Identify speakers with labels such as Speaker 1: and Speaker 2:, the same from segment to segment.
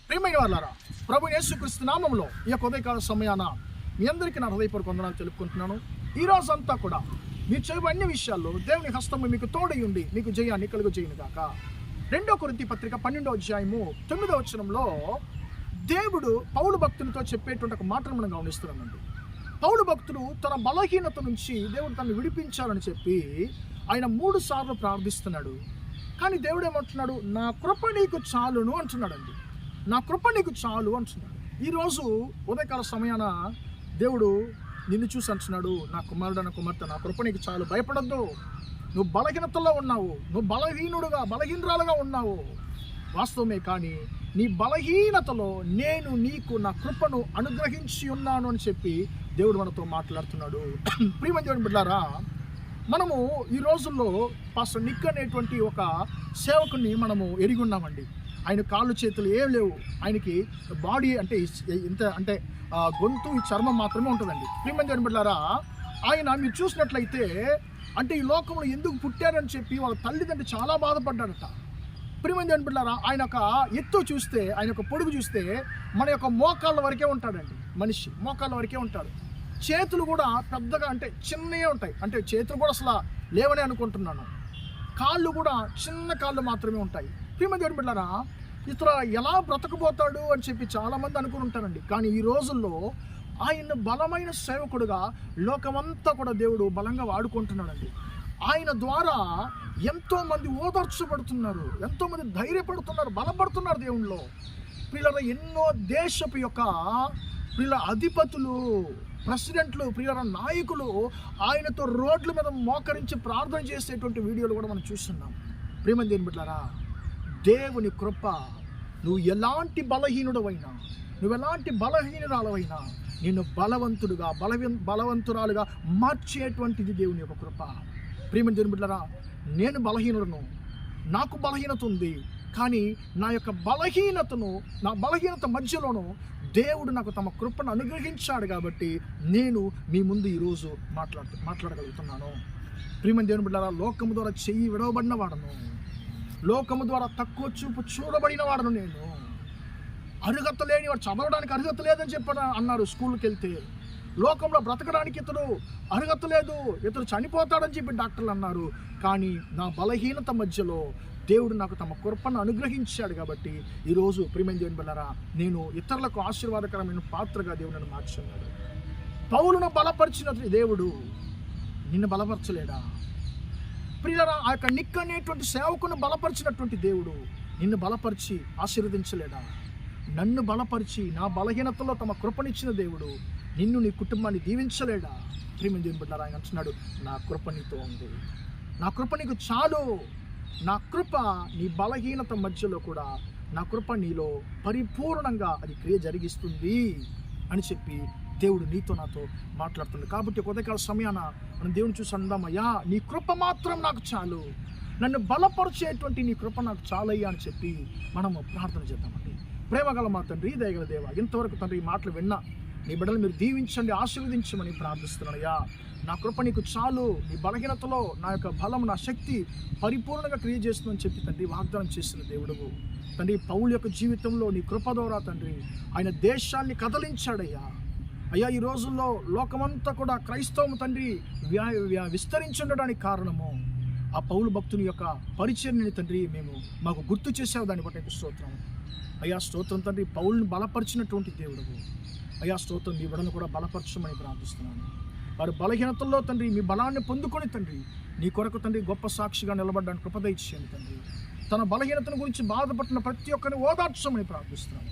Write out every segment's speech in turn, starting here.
Speaker 1: ప్రియమైన వాళ్ళారా, ప్రభు యేసుక్రీస్తు నామములో ఈ యొక్క ఉదయకాల సమయాన మీ అందరికీ నా హృదయపూర్వక వందనాలు తెలుపుకుంటున్నాను. ఈ రోజంతా కూడా మీరు చేయబడిన అన్ని విషయాల్లో దేవుని హస్తము మీకు తోడై ఉండి మీకు జయాన్ని కలుగజేయును గాక. 2 కొరింథీ పత్రిక 12వ అధ్యాయము 9వ వచనంలో దేవుడు పౌలు భక్తునితో చెప్పేటువంటి ఒక మాటను మనం గమనిస్తున్నామండి. పౌలు భక్తుడు తన బలహీనత నుంచి దేవుడు తనను విడిపించాలని చెప్పి ఆయన 3 సార్లు ప్రార్థిస్తున్నాడు. కానీ దేవుడు ఏమంటున్నాడు? నా కృప నీకు చాలును అంటున్నాడండి. నా కృప నీకు చాలు అంటున్నాడు. ఈరోజు ఉదయకాల సమయాన దేవుడు నిన్ను చూసి అంటున్నాడు, నా కుమారుడు, నా కుమార్తె, నా కృప నీకు చాలు, భయపడద్దు. నువ్వు బలహీనతలో ఉన్నావు, నువ్వు బలహీనరాలుగా ఉన్నావు వాస్తవమే. కానీ నీ బలహీనతలో నేను నీకు నా కృపను అనుగ్రహించి ఉన్నాను అని చెప్పి దేవుడు మనతో మాట్లాడుతున్నాడు. ప్రియమైన దేవుని బిడ్డలారా, మనము ఈ రోజుల్లో పాస్టర్ నిక్ అనేటువంటి ఒక సేవకుని మనము ఎరిగి ఉన్నామండి. ఆయన కాళ్ళు చేతులు ఏం లేవు, ఆయనకి బాడీ అంటే ఇంత అంటే గొంతు, ఈ చర్మం మాత్రమే ఉంటుందండి. ప్రియమైన దేవుని బిడ్డలారా, ఆయన మీరు చూసినట్లయితే అంటే ఈ లోకంలో ఎందుకు పుట్టారని చెప్పి వాళ్ళ తల్లిదండ్రులు చాలా బాధపడ్డారట. ప్రియమైన దేవుని బిడ్డలారా, ఆయన ఒక ఎత్తు చూస్తే, ఆయన ఒక పొడుగు చూస్తే మన యొక్క మోకాళ్ళ వరకే ఉంటాడండి. మనిషి మోకాళ్ళ వరకే ఉంటాడు. చేతులు కూడా పెద్దగా అంటే చిన్నవే ఉంటాయి, అంటే చేతులు కూడా అసలు లేవనే అనుకుంటున్నాను. కాళ్ళు కూడా చిన్న కాళ్ళు మాత్రమే ఉంటాయి. ప్రియమైన దేవుని బిడ్డలారా, ఇతర ఎలా బ్రతకబోతాడు అని చెప్పి చాలామంది అనుకుని ఉంటారండి. కానీ ఈ రోజుల్లో ఆయన బలమైన సేవకుడుగా లోకమంతా కూడా దేవుడు బలంగా వాడుకుంటున్నాడండి. ఆయన ద్వారా ఎంతోమంది ఓదార్చబడుతున్నారు, ఎంతోమంది ధైర్యపడుతున్నారు, బలపడుతున్నారు దేవునిలో. పిల్లల ఎన్నో దేశపు యొక్క పిల్ల అధిపతులు, ప్రెసిడెంట్లు, ప్రియర నాయకులు ఆయనతో రోడ్ల మీద మోకరించి ప్రార్థన చేసేటువంటి వీడియోలు కూడా మనం చూస్తున్నాం. ప్రియమైన దేవుని బిడ్డలారా, దేవుని కృప, నువ్వు ఎలాంటి బలహీనుడవైనా, నువ్వు ఎలాంటి బలహీనురాలవైనా నిన్ను బలవంతుడుగా బలవంతురాలుగా మార్చేటువంటిది దేవుని యొక్క కృప. ప్రియమైన దేవుని బిడ్డలారా, నేను బలహీనుడను, నాకు బలహీనత ఉంది. కానీ నా యొక్క నా బలహీనత మధ్యలోనూ దేవుడు నాకు తమ కృపను అనుగ్రహించాడు కాబట్టి నేను మీ ముందు ఈరోజు మాట్లాడగలుగుతున్నాను. ప్రియమైన దేవుని బిడ్డలారా, లోకము ద్వారా చెయ్యి విడవబడిన వాడను, లోకము ద్వారా తక్కువ చూపు చూడబడిన వాడను. నేను అర్హత లేనివాడు, చదవడానికి అర్హత లేదని చెప్పి అన్నారు స్కూల్కి వెళ్తే. లోకంలో బ్రతకడానికి ఇతడు అర్హత లేదు, ఇతడు చనిపోతాడని చెప్పి డాక్టర్లు అన్నారు. కానీ నా బలహీనత మధ్యలో దేవుడు నాకు తమ కృపను అనుగ్రహించాడు కాబట్టి ఈరోజు ప్రియమైన దేవుని బిడ్డలారా, నేను ఇతరులకు ఆశీర్వాదకరమైన పాత్రగా దేవుడు నన్ను మార్చున్నాడు. పౌలును బలపరిచిన దేవుడు నిన్ను బలపరచలేడా? ప్రియులారా, ఆ యొక్క నిక్ అనేటువంటి సేవకును బలపరిచినటువంటి దేవుడు నిన్ను బలపరిచి ఆశీర్వదించలేడా? నన్ను బలపరిచి నా బలహీనతలో తమ కృపనిచ్చిన దేవుడు నిన్ను, నీ కుటుంబాన్ని దీవించలేడా? ప్రియమైన దేవుని బిడ్డలారా, ఆయన అంటున్నాడు, నా కృప నీతో ఉంది, నా కృప నీకు చాలు, నా కృప నీ బలహీనత మధ్యలో కూడా నా కృప నీలో పరిపూర్ణంగా అది క్రియ జరిగిస్తుంది అని చెప్పి దేవుడు నీతో నాతో మాట్లాడుతుంది. కాబట్టి ఉదయకాల సమయాన మనం దేవుని చూసి అందామయ్యా, నీ కృప మాత్రం నాకు చాలు, నన్ను బలపరిచేటువంటి నీ కృప నాకు చాలయ్యా అని చెప్పి మనము ప్రార్థన చేద్దామండి. ప్రేమగల మా తండ్రి, దయగల దేవ, ఇంతవరకు తండ్రి ఈ మాటలు విన్నా నీ బిడ్డలు మీరు దీవించండి, ఆశీర్వదించమని ప్రార్థిస్తున్నానయ్యా. నా కృప నీకు చాలు, నీ బలహీనతలో నా యొక్క బలం, నా శక్తి పరిపూర్ణంగా క్రియ చేస్తుందని చెప్పి తండ్రి వాగ్దానం చేసిన దేవుడువు. తండ్రి పౌలు యొక్క జీవితంలో నీ కృప ద్వారా తండ్రి ఆయన దేశాన్ని కదలించాడయ్యా. అయ్యా, ఈ రోజుల్లో లోకమంతా కూడా క్రైస్తవం తండ్రి విస్తరించుండడానికి కారణము ఆ పౌలు భక్తుని యొక్క పరిచర్యని తండ్రి మాకు గుర్తు చేసావు, దాన్ని బట్టి స్తోత్రం అయ్యా. స్తోత్రం తండ్రి, పౌలుని బలపరిచినటువంటి దేవుడువు అయ్యా. స్తోత్రం, మీ బిడ్డను కూడా బలపరచమని ప్రార్థిస్తున్నాను. వారి బలహీనతల్లో తండ్రి మీ బలాన్ని పొందుకొని తండ్రి నీ కొరకు తండ్రి గొప్ప సాక్షిగా నిలబడ్డానికి కృప దయచేయండి తండ్రి. తన బలహీనతను గురించి బాధపడిన ప్రతి ఒక్కరిని ఓదార్చమని ప్రార్థిస్తున్నాను.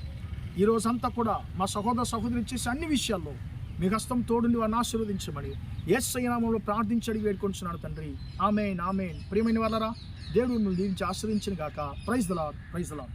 Speaker 1: ఈ రోజంతా కూడా మా సహోదరులు చేసే అన్ని విషయాల్లో మీ హస్తం తోడుని వారిని ఆశీర్వదించమని యేసయ్య నామములో ప్రార్థించి అడిగి వేడుకొంటున్నాను తండ్రి. ఆమేన్, ఆమేన్. ప్రియమైన వాళ్ళరా, దేవుడు మిమ్మల్ని దీవించి ఆశీర్వదించును గాక. Praise the Lord, praise the lord.